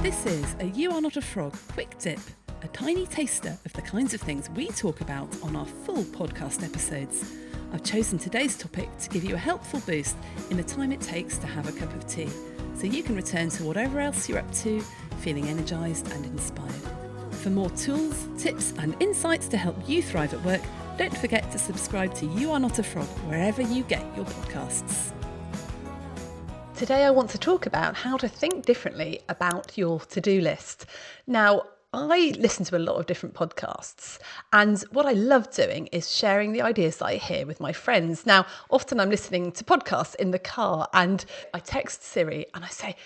This is a You Are Not a Frog quick dip, a tiny taster of the kinds of things we talk about on our full podcast episodes. I've chosen today's topic to give you a helpful boost in the time it takes to have a cup of tea, so you can return to whatever else you're up to, feeling energised and inspired. For more tools, tips and insights to help you thrive at work, don't forget to subscribe to You Are Not a Frog wherever you get your podcasts. Today I want to talk about how to think differently about your to-do list. Now, I listen to a lot of different podcasts, and what I love doing is sharing the ideas that I hear with my friends. Now, often I'm listening to podcasts in the car and I text Siri and I say,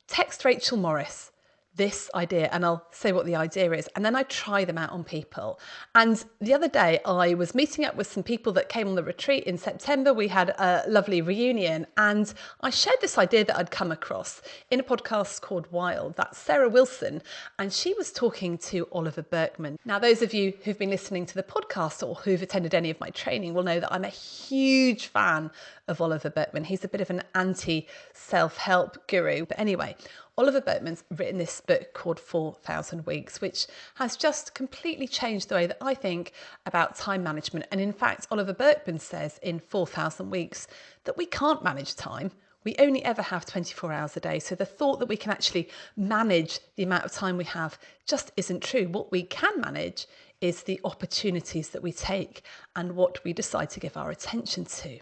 text Rachel Morris this idea, and I'll say what the idea is, and then I try them out on people. And the other day I was meeting up with some people that came on the retreat in September. We had a lovely reunion, and I shared this idea that I'd come across in a podcast called Wild. That's Sarah Wilson, and she was talking to Oliver Burkeman. Now, those of you who've been listening to the podcast or who've attended any of my training will know that I'm a huge fan of Oliver Burkeman. He's a bit of an anti-self-help guru. But anyway, Oliver Burkeman's written this book called 4,000 Weeks, which has just completely changed the way that I think about time management. And in fact, Oliver Burkeman says in 4,000 Weeks that we can't manage time. We only ever have 24 hours a day. So the thought that we can actually manage the amount of time we have just isn't true. What we can manage is the opportunities that we take and what we decide to give our attention to.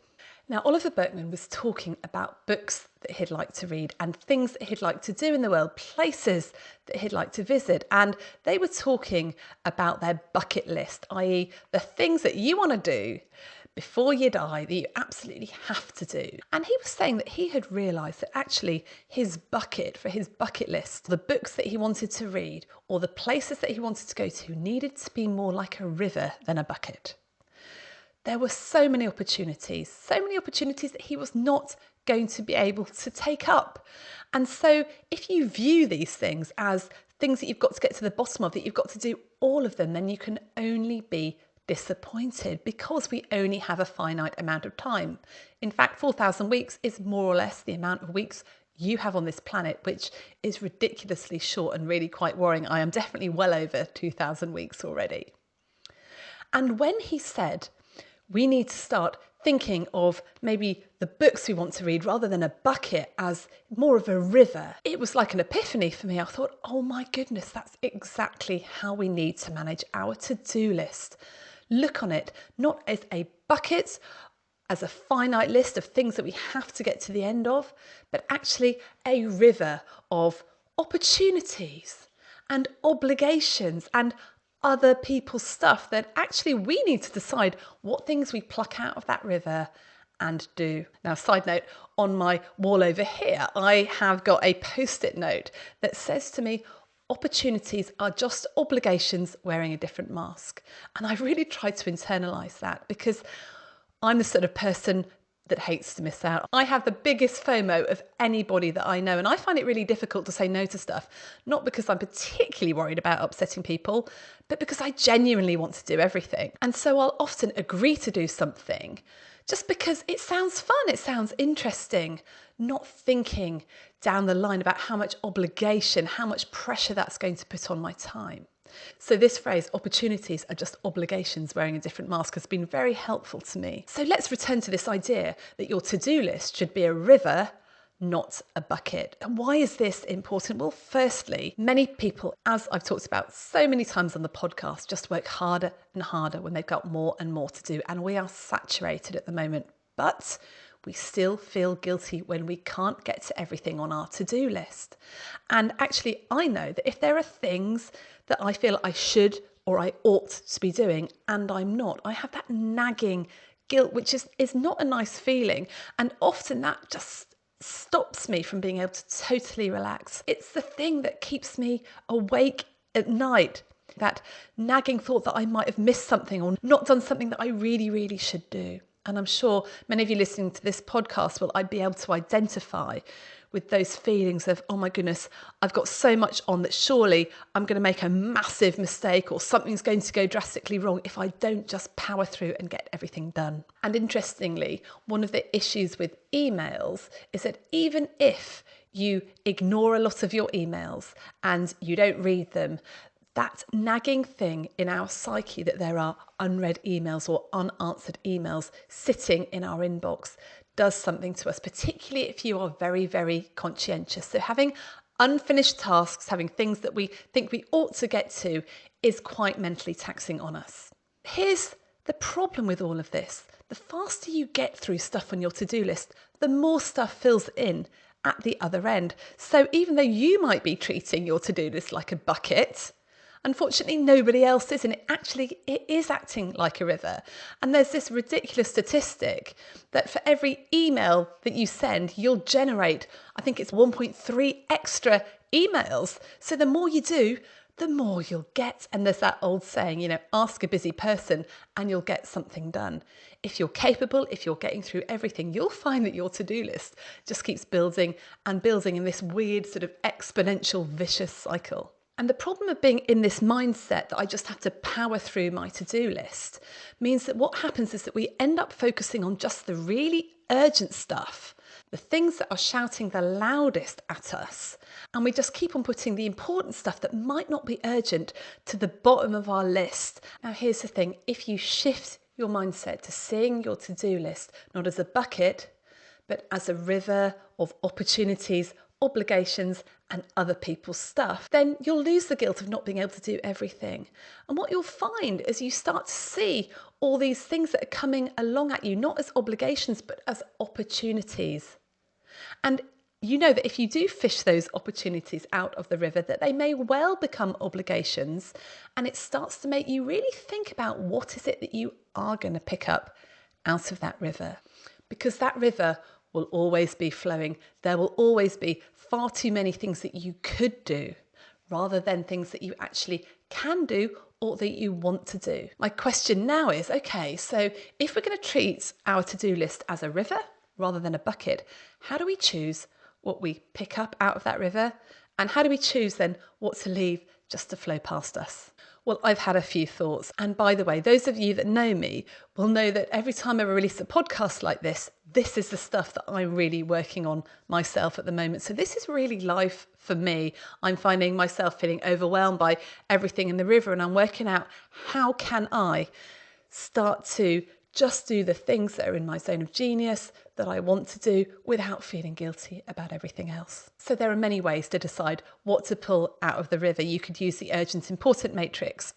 Now, Oliver Burkeman was talking about books that he'd like to read and things that he'd like to do in the world, places that he'd like to visit. And they were talking about their bucket list, i.e. the things that you want to do before you die that you absolutely have to do. And he was saying that he had realised that actually his bucket list, the books that he wanted to read or the places that he wanted to go to needed to be more like a river than a bucket. There were so many opportunities that he was not going to be able to take up. And so if you view these things as things that you've got to get to the bottom of, that you've got to do all of them, then you can only be disappointed because we only have a finite amount of time. In fact, 4,000 weeks is more or less the amount of weeks you have on this planet, which is ridiculously short and really quite worrying. I am definitely well over 2,000 weeks already. And when he said, we need to start thinking of maybe the books we want to read rather than a bucket as more of a river, it was like an epiphany for me. I thought, oh my goodness, that's exactly how we need to manage our to-do list. Look on it not as a bucket, as a finite list of things that we have to get to the end of, but actually a river of opportunities and obligations and other people's stuff that actually we need to decide what things we pluck out of that river and do. Now, side note, on my wall over here, I have got a post-it note that says to me, opportunities are just obligations wearing a different mask. And I really tried to internalise that because I'm the sort of person that hates to miss out. I have the biggest FOMO of anybody that I know, and I find it really difficult to say no to stuff, not because I'm particularly worried about upsetting people, but because I genuinely want to do everything. And so I'll often agree to do something just because it sounds fun, it sounds interesting, not thinking down the line about how much obligation, how much pressure that's going to put on my time. So this phrase, opportunities are just obligations wearing a different mask, has been very helpful to me. So let's return to this idea that your to-do list should be a river, not a bucket. And why is this important? Well, firstly, many people, as I've talked about so many times on the podcast, just work harder and harder when they've got more and more to do. And we are saturated at the moment, but we still feel guilty when we can't get to everything on our to-do list. And actually, I know that if there are things that I feel I should or I ought to be doing and I'm not, I have that nagging guilt, which is not a nice feeling. And often that just stops me from being able to totally relax. It's the thing that keeps me awake at night. That nagging thought that I might have missed something or not done something that I really, really should do. And I'm sure many of you listening to this podcast will be able to identify with those feelings of, oh my goodness, I've got so much on that surely I'm going to make a massive mistake or something's going to go drastically wrong if I don't just power through and get everything done. And interestingly, one of the issues with emails is that even if you ignore a lot of your emails and you don't read them, that nagging thing in our psyche that there are unread emails or unanswered emails sitting in our inbox does something to us, particularly if you are very, very conscientious. So having unfinished tasks, having things that we think we ought to get to, is quite mentally taxing on us. Here's the problem with all of this. The faster you get through stuff on your to-do list, the more stuff fills in at the other end. So even though you might be treating your to-do list like a bucket, unfortunately, nobody else is, and it is acting like a river. And there's this ridiculous statistic that for every email that you send, you'll generate, I think it's 1.3 extra emails. So the more you do, the more you'll get. And there's that old saying, ask a busy person and you'll get something done. If you're capable, if you're getting through everything, you'll find that your to-do list just keeps building and building in this weird sort of exponential vicious cycle. And the problem of being in this mindset that I just have to power through my to-do list means that what happens is that we end up focusing on just the really urgent stuff, the things that are shouting the loudest at us, and we just keep on putting the important stuff that might not be urgent to the bottom of our list. Now, here's the thing. If you shift your mindset to seeing your to-do list not as a bucket, but as a river of opportunities, obligations and other people's stuff, then you'll lose the guilt of not being able to do everything. And what you'll find is you start to see all these things that are coming along at you, not as obligations, but as opportunities. And you know that if you do fish those opportunities out of the river, that they may well become obligations, and it starts to make you really think about what is it that you are going to pick up out of that river. Because that river will always be flowing. There will always be far too many things that you could do rather than things that you actually can do or that you want to do. My question now is, okay, so if we're going to treat our to-do list as a river rather than a bucket, how do we choose what we pick up out of that river? And how do we choose then what to leave just to flow past us? Well, I've had a few thoughts. And by the way, those of you that know me will know that every time I release a podcast like this is the stuff that I'm really working on myself at the moment. So this is really life for me. I'm finding myself feeling overwhelmed by everything in the river, and I'm working out how can I start to just do the things that are in my zone of genius that I want to do without feeling guilty about everything else. So there are many ways to decide what to pull out of the river. You could use the urgent important matrix.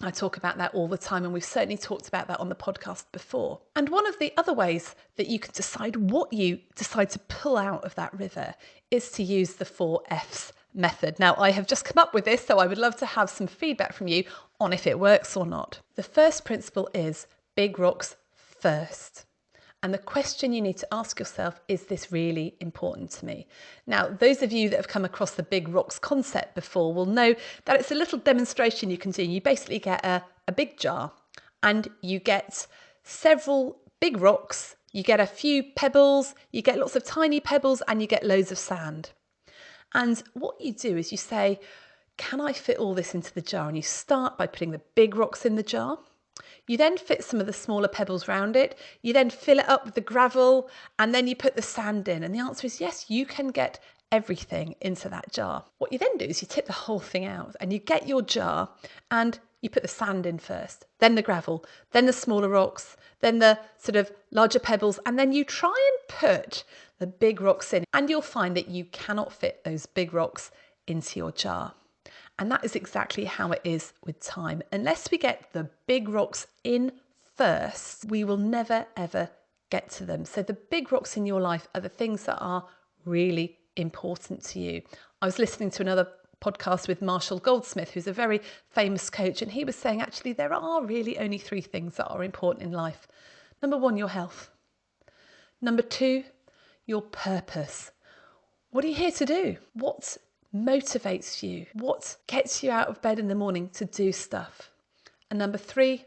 I talk about that all the time, and we've certainly talked about that on the podcast before. And one of the other ways that you can decide what you decide to pull out of that river is to use the 4 F's method. Now, I have just come up with this, so I would love to have some feedback from you on if it works or not. The first principle is big rocks first. And the question you need to ask yourself, is this really important to me? Now, those of you that have come across the big rocks concept before will know that it's a little demonstration you can do. You basically get a big jar and you get several big rocks, you get a few pebbles, you get lots of tiny pebbles, and you get loads of sand. And what you do is you say, can I fit all this into the jar? And you start by putting the big rocks in the jar. You then fit some of the smaller pebbles around it. You then fill it up with the gravel, and then you put the sand in. And the answer is yes, you can get everything into that jar. What you then do is you tip the whole thing out and you get your jar and you put the sand in first, then the gravel, then the smaller rocks, then the sort of larger pebbles, and then you try and put the big rocks in, and you'll find that you cannot fit those big rocks into your jar. And that is exactly how it is with time. Unless we get the big rocks in first, we will never, ever get to them. So the big rocks in your life are the things that are really important to you. I was listening to another podcast with Marshall Goldsmith, who's a very famous coach, and he was saying actually there are really only 3 things that are important in life. Number 1, your health. Number 2, your purpose. What are you here to do? What motivates you? What gets you out of bed in the morning to do stuff? And number 3,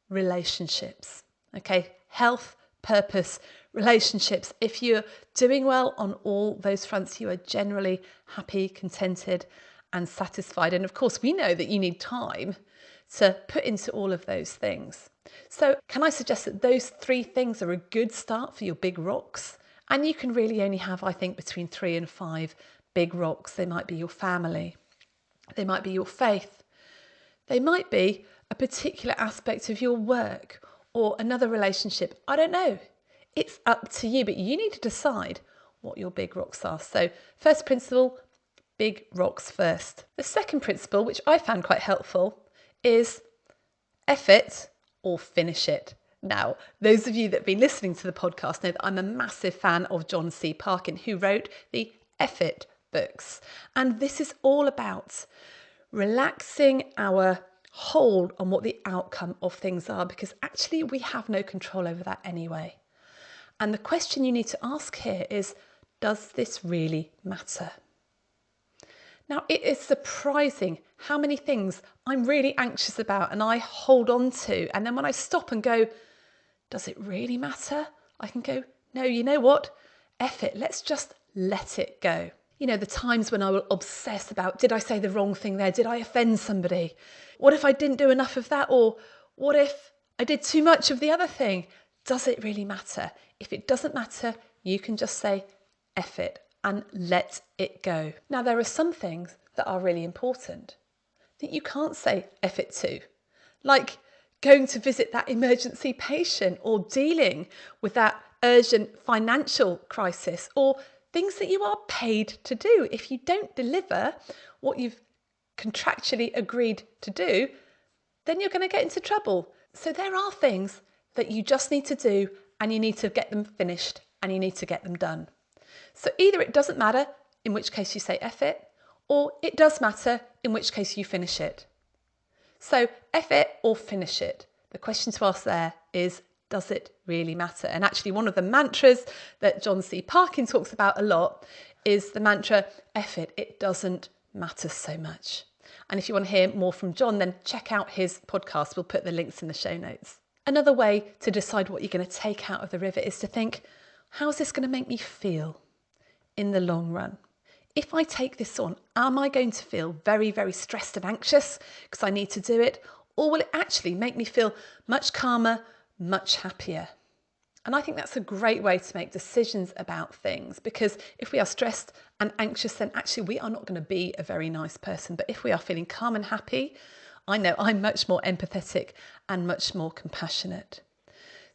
relationships. Okay, health, purpose, relationships. If you're doing well on all those fronts, you are generally happy, contented and satisfied. And of course, we know that you need time to put into all of those things. So can I suggest that those 3 things are a good start for your big rocks? And you can really only have, I think, between 3 and 5 big rocks. They might be your family. They might be your faith. They might be a particular aspect of your work or another relationship. I don't know. It's up to you, but you need to decide what your big rocks are. So first principle, big rocks first. The second principle, which I found quite helpful, is F it or finish it. Now, those of you that have been listening to the podcast know that I'm a massive fan of John C. Parkin, who wrote the F it books. And this is all about relaxing our hold on what the outcome of things are, because actually we have no control over that anyway. And the question you need to ask here is, does this really matter? Now, it is surprising how many things I'm really anxious about and I hold on to. And then when I stop and go, does it really matter? I can go, no, you know what? F it, let's just let it go. You know, the times when I will obsess about, did I say the wrong thing there? Did I offend somebody? What if I didn't do enough of that? Or what if I did too much of the other thing? Does it really matter? If it doesn't matter, you can just say F it and let it go. Now, there are some things that are really important that you can't say F it to, like going to visit that emergency patient or dealing with that urgent financial crisis, or things that you are paid to do. If you don't deliver what you've contractually agreed to do, then you're going to get into trouble. So there are things that you just need to do, and you need to get them finished and you need to get them done. So either it doesn't matter, in which case you say F it, or it does matter, in which case you finish it. So F it or finish it. The question to ask there is, does it really matter? And actually one of the mantras that John C. Parkin talks about a lot is the mantra, F it, it doesn't matter so much. And if you want to hear more from John, then check out his podcast. We'll put the links in the show notes. Another way to decide what you're going to take out of the river is to think, how's this going to make me feel in the long run? If I take this on, am I going to feel very, very stressed and anxious because I need to do it? Or will it actually make me feel much calmer, much happier? And I think that's a great way to make decisions about things, because if we are stressed and anxious, then actually we are not going to be a very nice person. But if we are feeling calm and happy, I know I'm much more empathetic and much more compassionate.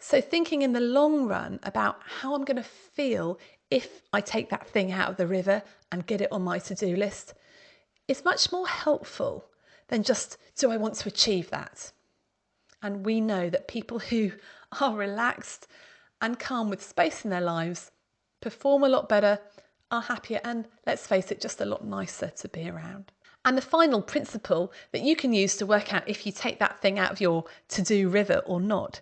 So thinking in the long run about how I'm going to feel if I take that thing out of the river and get it on my to-do list is much more helpful than just, do I want to achieve that? And we know that people who are relaxed and calm with space in their lives perform a lot better, are happier, and let's face it, just a lot nicer to be around. And the final principle that you can use to work out if you take that thing out of your to-do river or not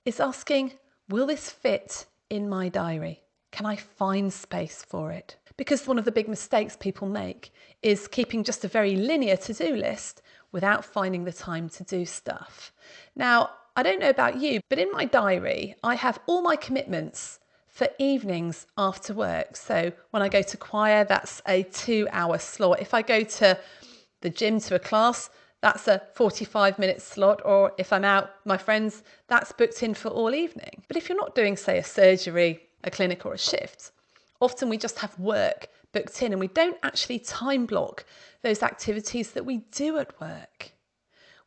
is asking, will this fit in my diary? Can I find space for it? Because one of the big mistakes people make is keeping just a very linear to-do list without finding the time to do stuff. Now, I don't know about you, but in my diary, I have all my commitments for evenings after work. So when I go to choir, that's a 2-hour slot. If I go to the gym to a class, that's a 45-minute slot. Or if I'm out with my friends, that's booked in for all evening. But if you're not doing, say, a surgery, a clinic or a shift, often we just have work booked in and we don't actually time block those activities that we do at work.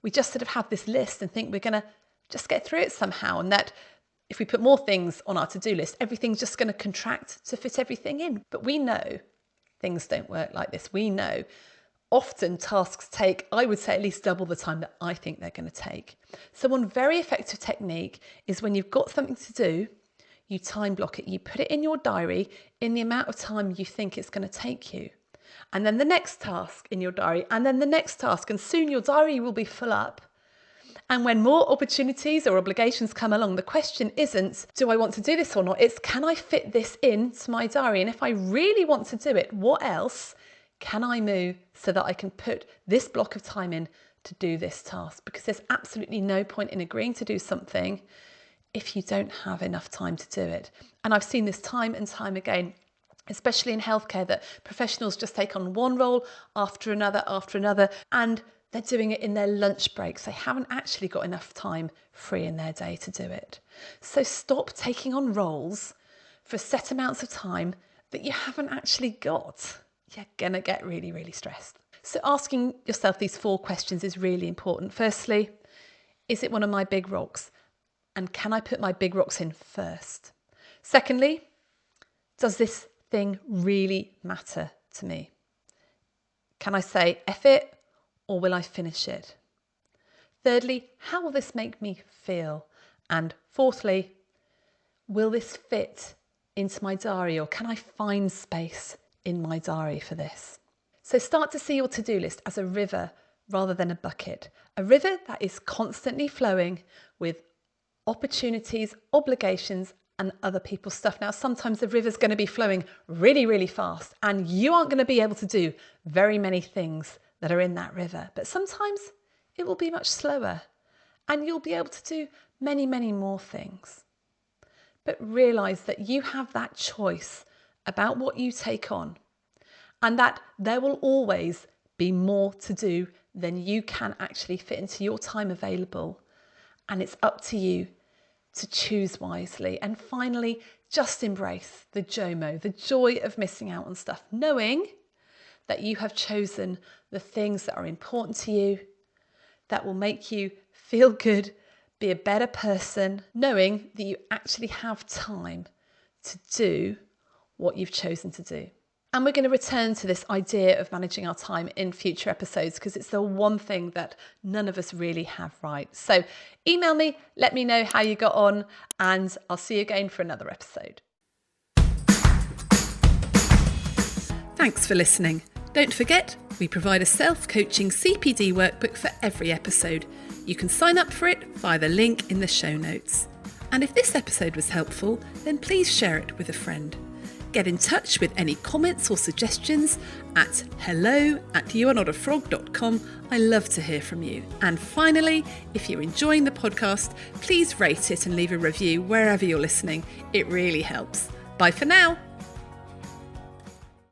We just sort of have this list and think we're going to just get through it somehow, and that if we put more things on our to-do list, everything's just going to contract to fit everything in. But we know things don't work like this. We know often tasks take, I would say, at least double the time that I think they're going to take. So one very effective technique is when you've got something to do, you time block it. You put it in your diary in the amount of time you think it's going to take you. And then the next task in your diary, and then the next task, and soon your diary will be full up. And when more opportunities or obligations come along, the question isn't, do I want to do this or not? It's, can I fit this into my diary? And if I really want to do it, what else can I move so that I can put this block of time in to do this task? Because there's absolutely no point in agreeing to do something if you don't have enough time to do it. And I've seen this time and time again, especially in healthcare, that professionals just take on one role after another, and they're doing it in their lunch breaks. They haven't actually got enough time free in their day to do it. So stop taking on roles for set amounts of time that you haven't actually got, you're going to get really, really stressed. So asking yourself these 4 questions is really important. Firstly, is it one of my big rocks? And can I put my big rocks in first? Secondly, does this thing really matter to me? Can I say F it, or will I finish it? Thirdly, how will this make me feel? And fourthly, will this fit into my diary, or can I find space in my diary for this? So start to see your to-do list as a river rather than a bucket. A river that is constantly flowing with opportunities, obligations, and other people's stuff. Now, sometimes the river's going to be flowing really, really fast, and you aren't going to be able to do very many things that are in that river. But sometimes it will be much slower, and you'll be able to do many, many more things. But realise that you have that choice about what you take on, and that there will always be more to do than you can actually fit into your time available. And it's up to you to choose wisely. And finally, just embrace the JOMO, the joy of missing out on stuff, knowing that you have chosen the things that are important to you, that will make you feel good, be a better person, knowing that you actually have time to do what you've chosen to do. And we're going to return to this idea of managing our time in future episodes, because it's the one thing that none of us really have right. So email me, let me know how you got on, and I'll see you again for another episode. Thanks for listening. Don't forget, we provide a self-coaching CPD workbook for every episode. You can sign up for it via the link in the show notes. And if this episode was helpful, then please share it with a friend. Get in touch with any comments or suggestions at hello@youarnotafrog.com. I love to hear from you. And finally, if you're enjoying the podcast, please rate it and leave a review wherever you're listening. It really helps. Bye for now.